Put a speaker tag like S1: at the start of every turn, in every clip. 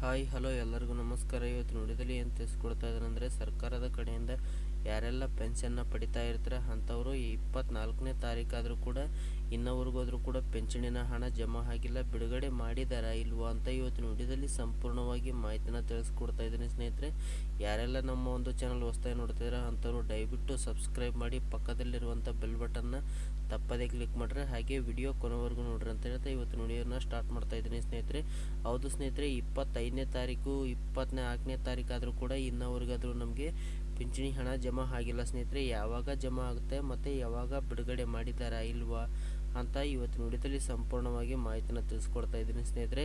S1: Hi hello ಎಲ್ಲರಿಗೂ ನಮಸ್ಕಾರ. ಇವತ್ತು ನುಡಿದಲ್ಲಿ ಏನು ತಿಳಿಸ್ಕೊಡ್ತಾ ಇದ್ದಾರೆ ಅಂದರೆ, ಸರ್ಕಾರದ ಕಡೆಯಿಂದ ಯಾರೆಲ್ಲ ಪೆನ್ಷನ್ನ ಪಡಿತಾ ಇರ್ತಾರೆ ಅಂಥವರು 24ನೇ ತಾರೀಕಾದರೂ ಕೂಡ ಇನ್ನವರೆಗಾದರೂ ಕೂಡ ಪೆನ್ಷನಿನ ಹಣ ಜಮಾ ಆಗಿಲ್ಲ, ಬಿಡುಗಡೆ ಮಾಡಿದಾರಾ ಇಲ್ವೋ ಅಂತ ಇವತ್ತು ನುಡಿದಲ್ಲಿ ಸಂಪೂರ್ಣವಾಗಿ ಮಾಹಿತಿನ ತಿಳಿಸ್ಕೊಡ್ತಾ ಇದ್ದೀನಿ ಸ್ನೇಹಿತರೆ. ಯಾರೆಲ್ಲ ನಮ್ಮ ಒಂದು ಚಾನಲ್ ಹೊಸದಾಗಿ ನೋಡ್ತಿದ್ದಾರೆ ಅಂಥವ್ರು ದಯವಿಟ್ಟು ಸಬ್ಸ್ಕ್ರೈಬ್ ಮಾಡಿ, ಪಕ್ಕದಲ್ಲಿರುವಂಥ ಬೆಲ್ ಬಟನ್ನ ತಪ್ಪದೇ ಕ್ಲಿಕ್ ಮಾಡಿದ್ರೆ, ಹಾಗೆ ವಿಡಿಯೋ ಕೊನೆವರೆಗೂ ನೋಡ್ರಿ ಅಂತ ಹೇಳ್ತಾ ಇವತ್ತು ವಿಡಿಯೋನ ಸ್ಟಾರ್ಟ್ ಮಾಡ್ತಾ ಇದ್ದೀನಿ ಸ್ನೇಹಿತರೆ. ಹೌದು ಸ್ನೇಹಿತರೆ, 25ನೇ ತಾರೀಕು 24ನೇ ತಾರೀಕಾದರೂ ಕೂಡ ಇನ್ನವರೆಗಾದರೂ ನಮಗೆ ಪಿಂಚಣಿ ಹಣ ಜಮಾ ಆಗಿಲ್ಲ ಸ್ನೇಹಿತರೆ. ಯಾವಾಗ ಜಮಾ ಆಗುತ್ತೆ ಮತ್ತು ಯಾವಾಗ ಬಿಡುಗಡೆ ಮಾಡಿದ್ದಾರಾ ಇಲ್ವಾ ಅಂತ ಇವತ್ತು ನುಡಿದಲ್ಲಿ ಸಂಪೂರ್ಣವಾಗಿ ಮಾಹಿತಿನ ತಿಳಿಸ್ಕೊಡ್ತಾ ಇದ್ದೀನಿ ಸ್ನೇಹಿತರೆ.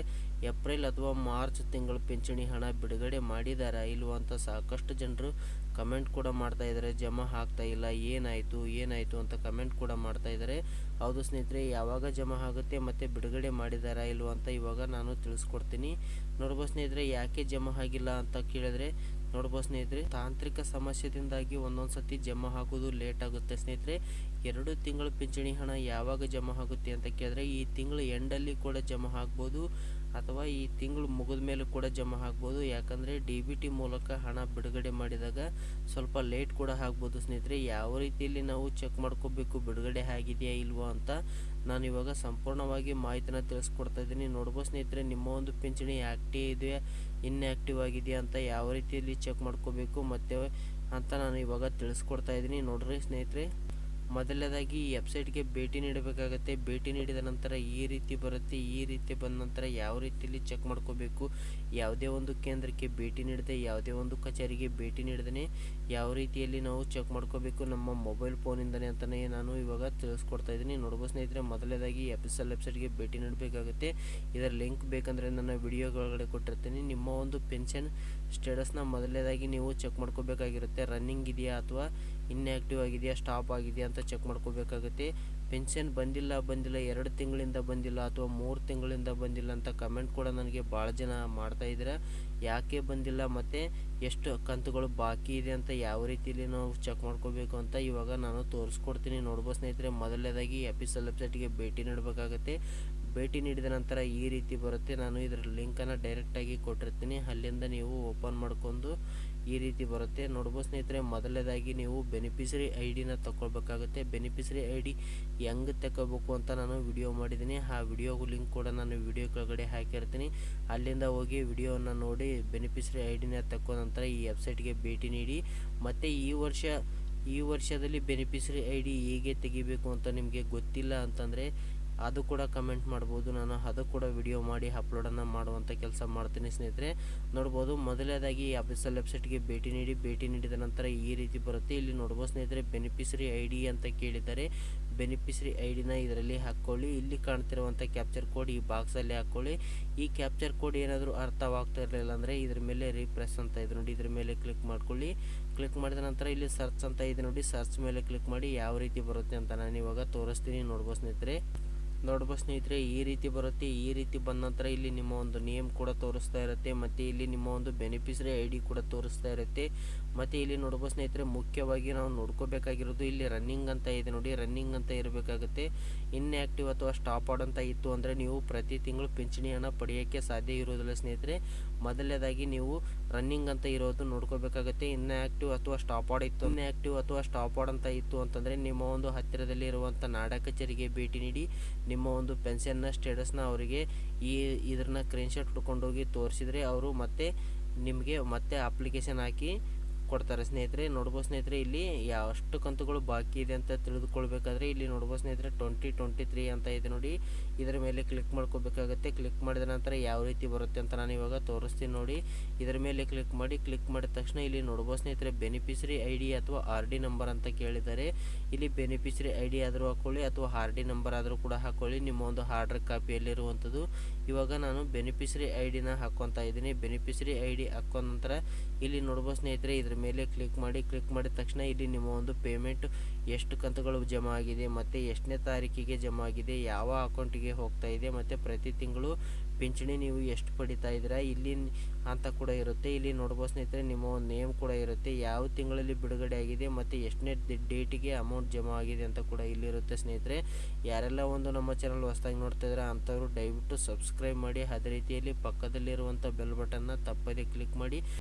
S1: ಏಪ್ರಿಲ್ ಅಥವಾ ಮಾರ್ಚ್ ತಿಂಗಳು ಪಿಂಚಣಿ ಹಣ ಬಿಡುಗಡೆ ಮಾಡಿದಾರಾ ಇಲ್ವಾ ಅಂತ ಸಾಕಷ್ಟು ಜನರು ಕಮೆಂಟ್ ಕೂಡ ಮಾಡ್ತಾ ಇದ್ದಾರೆ. ಜಮಾ ಆಗ್ತಾ ಇಲ್ಲ, ಏನಾಯಿತು ಅಂತ ಕಮೆಂಟ್ ಕೂಡ ಮಾಡ್ತಾ ಇದ್ದಾರೆ. ಹೌದು ಸ್ನೇಹಿತರೆ, ಯಾವಾಗ ಜಮಾ ಆಗುತ್ತೆ ಮತ್ತು ಬಿಡುಗಡೆ ಮಾಡಿದಾರಾ ಇಲ್ವಾ ಅಂತ ಇವಾಗ ನಾನು ತಿಳಿಸ್ಕೊಡ್ತೀನಿ. ನೋಡ್ಬೋದು ಸ್ನೇಹಿತರೆ, ಯಾಕೆ ಜಮಾ ಆಗಿಲ್ಲ ಅಂತ ಕೇಳಿದ್ರೆ ನೋಡ್ಬೋದು ಸ್ನೇಹಿತರೆ, ತಾಂತ್ರಿಕ ಸಮಸ್ಯೆದಿಂದಾಗಿ ಒಂದೊಂದು ಸತಿ ಜಮಾ ಆಗೋದು ಲೇಟ್ ಆಗುತ್ತೆ ಸ್ನೇಹಿತರೆ. 2 ತಿಂಗಳು ಪಿಂಚಣಿ ಹಣ ಯಾವಾಗ ಜಮಾ ಆಗುತ್ತೆ ಅಂತ ಕೇಳಿದ್ರೆ ಈ ತಿಂಗಳು ಎಂಡಲ್ಲಿ ಕೂಡ ಜಮಾ ಆಗ್ಬೋದು ಅಥವಾ ಈ ತಿಂಗಳು ಮುಗಿದ ಮೇಲೆ ಕೂಡ ಜಮಾ ಆಗ್ಬೋದು. ಯಾಕಂದರೆ DBT ಮೂಲಕ ಹಣ ಬಿಡುಗಡೆ ಮಾಡಿದಾಗ ಸ್ವಲ್ಪ ಲೇಟ್ ಕೂಡ ಆಗ್ಬೋದು ಸ್ನೇಹಿತರೆ. ಯಾವ ರೀತಿಯಲ್ಲಿ ನಾವು ಚೆಕ್ ಮಾಡ್ಕೋಬೇಕು ಬಿಡುಗಡೆ ಆಗಿದೆಯಾ ಇಲ್ವೋ ಅಂತ ನಾನು ಇವಾಗ ಸಂಪೂರ್ಣವಾಗಿ ಮಾಹಿತಿನ ತಿಳಿಸ್ಕೊಡ್ತಾ ಇದ್ದೀನಿ. ನೋಡ್ಬೋದು ಸ್ನೇಹಿತರೆ, ನಿಮ್ಮ ಒಂದು ಪಿಂಚಣಿ ಆಕ್ಟಿವ್ ಇದೆಯಾ ಇನ್ಆ್ಯಕ್ಟಿವ್ ಆಗಿದೆಯಾ ಅಂತ ಯಾವ ರೀತಿಯಲ್ಲಿ ಚೆಕ್ ಮಾಡ್ಕೋಬೇಕು ಮತ್ತು ಅಂತ ನಾನು ಇವಾಗ ತಿಳಿಸ್ಕೊಡ್ತಾ ಇದ್ದೀನಿ. ನೋಡ್ರಿ ಸ್ನೇಹಿತರೆ, ಮೊದಲನೇದಾಗಿ ಈ ವೆಬ್ಸೈಟ್ಗೆ ಭೇಟಿ ನೀಡಬೇಕಾಗತ್ತೆ. ಭೇಟಿ ನೀಡಿದ ನಂತರ ಈ ರೀತಿ ಬರುತ್ತೆ. ಈ ರೀತಿ ಬಂದ ನಂತರ ಯಾವ ರೀತಿಯಲ್ಲಿ ಚೆಕ್ ಮಾಡ್ಕೋಬೇಕು, ಯಾವುದೇ ಒಂದು ಕೇಂದ್ರಕ್ಕೆ ಭೇಟಿ ನೀಡದೆ, ಯಾವುದೇ ಒಂದು ಕಚೇರಿಗೆ ಭೇಟಿ ನೀಡದೇ ಯಾವ ರೀತಿಯಲ್ಲಿ ನಾವು ಚೆಕ್ ಮಾಡ್ಕೋಬೇಕು ನಮ್ಮ ಮೊಬೈಲ್ ಫೋನಿಂದನೇ ಅಂತಲೇ ನಾನು ಇವಾಗ ತಿಳಿಸ್ಕೊಡ್ತಾ ಇದ್ದೀನಿ. ನೋಡ್ಬೋದು ಸ್ನೇಹಿತರೆ, ಮೊದಲನೇದಾಗಿ ವೆಬ್ಸೈಟ್ಗೆ ಭೇಟಿ ನೀಡಬೇಕಾಗುತ್ತೆ. ಇದರ ಲಿಂಕ್ ಬೇಕಂದರೆ ನನ್ನ ವಿಡಿಯೋಗಳೊಳಗಡೆ ಕೊಟ್ಟಿರ್ತೀನಿ. ನಿಮ್ಮ ಒಂದು ಪೆನ್ಷನ್ ಸ್ಟೇಟಸ್ನ ಮೊದಲನೇದಾಗಿ ನೀವು ಚೆಕ್ ಮಾಡ್ಕೋಬೇಕಾಗಿರುತ್ತೆ. ರನ್ನಿಂಗ್ ಇದೆಯಾ ಅಥವಾ ಇನ್ಆ್ಯಕ್ಟಿವ್ ಆಗಿದೆಯಾ, ಸ್ಟಾಪ್ ಆಗಿದೆಯಾ ಅಂತ ಚೆಕ್ ಮಾಡ್ಕೋಬೇಕಾಗುತ್ತೆ. ಪೆನ್ಷನ್ ಬಂದಿಲ್ಲ 2 ತಿಂಗಳಿಂದ ಬಂದಿಲ್ಲ ಅಥವಾ 3 ತಿಂಗಳಿಂದ ಬಂದಿಲ್ಲ ಅಂತ ಕಮೆಂಟ್ ಕೂಡ ನನಗೆ ಭಾಳ ಜನ ಮಾಡ್ತಾ ಇದ್ದೀರಾ. ಯಾಕೆ ಬಂದಿಲ್ಲ ಮತ್ತು ಎಷ್ಟು ಕಂತುಗಳು ಬಾಕಿ ಇದೆ ಅಂತ ಯಾವ ರೀತಿಯಲ್ಲಿ ನಾವು ಚೆಕ್ ಮಾಡ್ಕೋಬೇಕು ಅಂತ ಇವಾಗ ನಾನು ತೋರಿಸ್ಕೊಡ್ತೀನಿ. ನೋಡ್ಬೋದು ಸ್ನೇಹಿತರೆ, ಮೊದಲನೇದಾಗಿ ವೆಬ್ಸೈಟ್ಗೆ ಭೇಟಿ ನೀಡಬೇಕಾಗುತ್ತೆ. ಭೇಟಿ ನೀಡಿದ ನಂತರ ಈ ರೀತಿ ಬರುತ್ತೆ. ನಾನು ಇದರ ಲಿಂಕನ್ನು ಡೈರೆಕ್ಟಾಗಿ ಕೊಟ್ಟಿರ್ತೀನಿ, ಅಲ್ಲಿಂದ ನೀವು ಓಪನ್ ಮಾಡ್ಕೊಂಡು ಈ ರೀತಿ ಬರುತ್ತೆ. ನೋಡ್ಬೋದು ಸ್ನೇಹಿತರೆ, ಮೊದಲನೇದಾಗಿ ನೀವು ಬೆನಿಫಿಷರಿ ID ತಗೊಳ್ಬೇಕಾಗುತ್ತೆ. ಬೆನಿಫಿಷರಿ ID ಹೆಂಗೆ ತಗೋಬೇಕು ಅಂತ ನಾನು ವಿಡಿಯೋ ಮಾಡಿದ್ದೀನಿ. ಆ ವಿಡಿಯೋ ಲಿಂಕ್ ಕೂಡ ನಾನು ವಿಡಿಯೋ ಕೆಳಗಡೆ ಹಾಕಿರ್ತೀನಿ. ಅಲ್ಲಿಂದ ಹೋಗಿ ವಿಡಿಯೋವನ್ನು ನೋಡಿ ಬೆನಿಫಿಷರಿ ID ತಕ್ಕೋ ನಂತರ ಈ ವೆಬ್ಸೈಟ್ಗೆ ಭೇಟಿ ನೀಡಿ. ಮತ್ತು ಈ ವರ್ಷದಲ್ಲಿ ಬೆನಿಫಿಷರಿ ID ಹೇಗೆ ತೆಗಿಬೇಕು ಅಂತ ನಿಮಗೆ ಗೊತ್ತಿಲ್ಲ ಅಂತಂದರೆ ಅದು ಕೂಡ ಕಮೆಂಟ್ ಮಾಡ್ಬೋದು. ನಾನು ಅದು ಕೂಡ ವಿಡಿಯೋ ಮಾಡಿ ಅಪ್ಲೋಡನ್ನು ಮಾಡುವಂಥ ಕೆಲಸ ಮಾಡ್ತೀನಿ ಸ್ನೇಹಿತರೆ. ನೋಡ್ಬೋದು, ಮೊದಲನೇದಾಗಿ ವೆಬ್ಸೈಟ್ಗೆ ಭೇಟಿ ನೀಡಿದ ನಂತರ ಈ ರೀತಿ ಬರುತ್ತೆ. ಇಲ್ಲಿ ನೋಡ್ಬೋದು ಸ್ನೇಹಿತರೆ, ಬೆನಿಫಿಷರಿ ID ಅಂತ ಕೇಳಿದ್ದಾರೆ. ಬೆನಿಫಿಷರಿ ID ಇದರಲ್ಲಿ ಹಾಕ್ಕೊಳ್ಳಿ. ಇಲ್ಲಿ ಕಾಣ್ತಿರುವಂಥ ಕ್ಯಾಪ್ಚರ್ ಕೋಡ್ ಈ ಬಾಕ್ಸಲ್ಲಿ ಹಾಕ್ಕೊಳ್ಳಿ. ಈ ಕ್ಯಾಪ್ಚರ್ ಕೋಡ್ ಏನಾದರೂ ಅರ್ಥವಾಗ್ತಾ ಇರಲಿಲ್ಲ ಅಂದರೆ ಇದ್ರ ಮೇಲೆ ರಿಪ್ರೆಸ್ ಅಂತ ಇದೆ ನೋಡಿ, ಇದ್ರ ಮೇಲೆ ಕ್ಲಿಕ್ ಮಾಡ್ಕೊಳ್ಳಿ. ಕ್ಲಿಕ್ ಮಾಡಿದ ನಂತರ ಇಲ್ಲಿ ಸರ್ಚ್ ಅಂತ ಇದೆ ನೋಡಿ, ಸರ್ಚ್ ಮೇಲೆ ಕ್ಲಿಕ್ ಮಾಡಿ ಯಾವ ರೀತಿ ಬರುತ್ತೆ ಅಂತ ನಾನು ಇವಾಗ ತೋರಿಸ್ತೀನಿ. ನೋಡ್ಬೋದು ಸ್ನೇಹಿತರೆ, ಈ ರೀತಿ ಬರುತ್ತೆ. ಈ ರೀತಿ ಬಂದ ನಂತರ ಇಲ್ಲಿ ನಿಮ್ಮ ಒಂದು ನೇಮ್ ಕೂಡ ತೋರಿಸ್ತಾ ಇರುತ್ತೆ ಮತ್ತು ಇಲ್ಲಿ ನಿಮ್ಮ ಒಂದು ಬೆನಿಫಿಷರಿ ID ಕೂಡ ತೋರಿಸ್ತಾ ಇರುತ್ತೆ. ಮತ್ತು ಇಲ್ಲಿ ನೋಡ್ಬೋದು ಸ್ನೇಹಿತರೆ, ಮುಖ್ಯವಾಗಿ ನಾವು ನೋಡ್ಕೋಬೇಕಾಗಿರೋದು ಇಲ್ಲಿ ರನ್ನಿಂಗ್ ಅಂತ ಇದೆ ನೋಡಿ, ರನ್ನಿಂಗ್ ಅಂತ ಇರಬೇಕಾಗುತ್ತೆ. ಇನ್ಆ್ಯಕ್ಟಿವ್ ಅಥವಾ ಸ್ಟಾಪ್ ಅಂತ ಇತ್ತು ಅಂದರೆ ನೀವು ಪ್ರತಿ ತಿಂಗಳು ಪಿಂಚಣಿ ಹಣ ಪಡೆಯೋಕ್ಕೆ ಸಾಧ್ಯ ಇರೋದಿಲ್ಲ ಸ್ನೇಹಿತರೆ. ಮೊದಲನೇದಾಗಿ ನೀವು ರನ್ನಿಂಗ್ ಅಂತ ಇರೋದು ನೋಡ್ಕೋಬೇಕಾಗುತ್ತೆ. ಇನ್ಆ್ಯಕ್ಟಿವ್ ಅಥವಾ ಸ್ಟಾಪ್ ಅಂತ ಇತ್ತು ಅಂತಂದರೆ ನಿಮ್ಮ ಒಂದು ಹತ್ತಿರದಲ್ಲಿ ಇರುವಂಥ ನಾಡ ಕಚೇರಿಗೆ ಭೇಟಿ ನೀಡಿ ನಿಮ್ಮ ಒಂದು ಪೆನ್ಷನ್ನ ಸ್ಟೇಟಸ್ನ ಅವರಿಗೆ ಇದನ್ನ ಸ್ಕ್ರೀನ್ಶಾಟ್ ಹೊಡ್ಕೊಂಡೋಗಿ ತೋರಿಸಿದರೆ ಅವರು ನಿಮಗೆ ಮತ್ತೆ ಅಪ್ಲಿಕೇಶನ್ ಹಾಕಿ ಕೊಡ್ತಾರೆ ಸ್ನೇಹಿತರೆ. ನೋಡ್ಬೋದು ಸ್ನೇಹಿತರೆ, ಇಲ್ಲಿ ಎಷ್ಟು ಕಂತುಗಳು ಬಾಕಿ ಇದೆ ಅಂತ ತಿಳಿದುಕೊಳ್ಬೇಕಾದ್ರೆ ಇಲ್ಲಿ ನೋಡ್ಬೋದು ಸ್ನೇಹಿತರೆ 2023 ಅಂತ ಇದೆ ನೋಡಿ, ಇದರ ಮೇಲೆ ಕ್ಲಿಕ್ ಮಾಡ್ಕೋಬೇಕಾಗುತ್ತೆ. ಕ್ಲಿಕ್ ಮಾಡಿದ ನಂತರ ಯಾವ ರೀತಿ ಬರುತ್ತೆ ಅಂತ ನಾನು ಇವಾಗ ತೋರಿಸ್ತೀನಿ ನೋಡಿ. ಇದರ ಮೇಲೆ ಕ್ಲಿಕ್ ಮಾಡಿದ ತಕ್ಷಣ ಇಲ್ಲಿ ನೋಡ್ಬೋದು ಸ್ನೇಹಿತರೆ, ಬೆನಿಫಿಷರಿ ID ಅಥವಾ RD ನಂಬರ್ ಅಂತ ಕೇಳಿದ್ದಾರೆ. ಇಲ್ಲಿ ಬೆನಿಫಿಷರಿ ID ಆದರೂ ಹಾಕ್ಕೊಳ್ಳಿ ಅಥವಾ RD ನಂಬರ್ ಆದರೂ ಕೂಡ ಹಾಕ್ಕೊಳ್ಳಿ, ನಿಮ್ಮ ಒಂದು ಆರ್ಡರ್ ಕಾಪಿಯಲ್ಲಿರುವಂಥದ್ದು. ಇವಾಗ ನಾನು ಬೆನಿಫಿಷರಿ ID ಹಾಕ್ಕೊತಾ ಇದ್ದೀನಿ. ಬೆನಿಫಿಷರಿ ID ಹಾಕೋ ನಂತರ ಇಲ್ಲಿ ನೋಡ್ಬೋದು ಸ್ನೇಹಿತರೆ, ಇದ್ರ ಮೇಲೆ ಕ್ಲಿಕ್ ಮಾಡಿದ ತಕ್ಷಣ ಇಲ್ಲಿ ನಿಮ್ಮ ಒಂದು ಪೇಮೆಂಟ್ ಎಷ್ಟು ಕಂತುಗಳು ಜಮಾ ಆಗಿದೆ ಮತ್ತು ಎಷ್ಟನೇ ತಾರೀಕಿಗೆ ಜಮಾ ಆಗಿದೆ, ಯಾವ ಅಕೌಂಟಿಗೆ ಹೋಗ್ತಾ ಇದೆ ಮತ್ತು ಪ್ರತಿ ತಿಂಗಳು ಪಿಂಚಣಿ ನೀವು ಎಷ್ಟು ಪಡಿತಾ ಇದ್ದೀರಾ ಇಲ್ಲಿ ಅಂತ ಕೂಡ ಇರುತ್ತೆ. ಇಲ್ಲಿ ನೋಡ್ಬೋದು ಸ್ನೇಹಿತರೆ, ನಿಮ್ಮ ಒಂದು ನೇಮ್ ಕೂಡ ಇರುತ್ತೆ, ಯಾವ ತಿಂಗಳಲ್ಲಿ ಬಿಡುಗಡೆ ಆಗಿದೆ ಮತ್ತು ಎಷ್ಟನೇ ಡೇಟಿಗೆ ಅಮೌಂಟ್ ಜಮಾ ಆಗಿದೆ ಅಂತ ಕೂಡ ಇಲ್ಲಿರುತ್ತೆ ಸ್ನೇಹಿತರೆ. ಯಾರೆಲ್ಲ ಒಂದು ನಮ್ಮ ಚಾನಲ್ ಹೊಸದಾಗಿ ನೋಡ್ತಾ ಇದ್ದಾರೆ ಅಂಥವ್ರು ದಯವಿಟ್ಟು ಸಬ್ಸ್ಕ್ರೈಬ್ ಮಾಡಿ. ಅದೇ ರೀತಿಯಲ್ಲಿ ಪಕ್ಕದಲ್ಲಿರುವಂಥ ಬೆಲ್ ಬಟನ್ನ ತಪ್ಪದೇ ಕ್ಲಿಕ್ ಮಾಡಿ.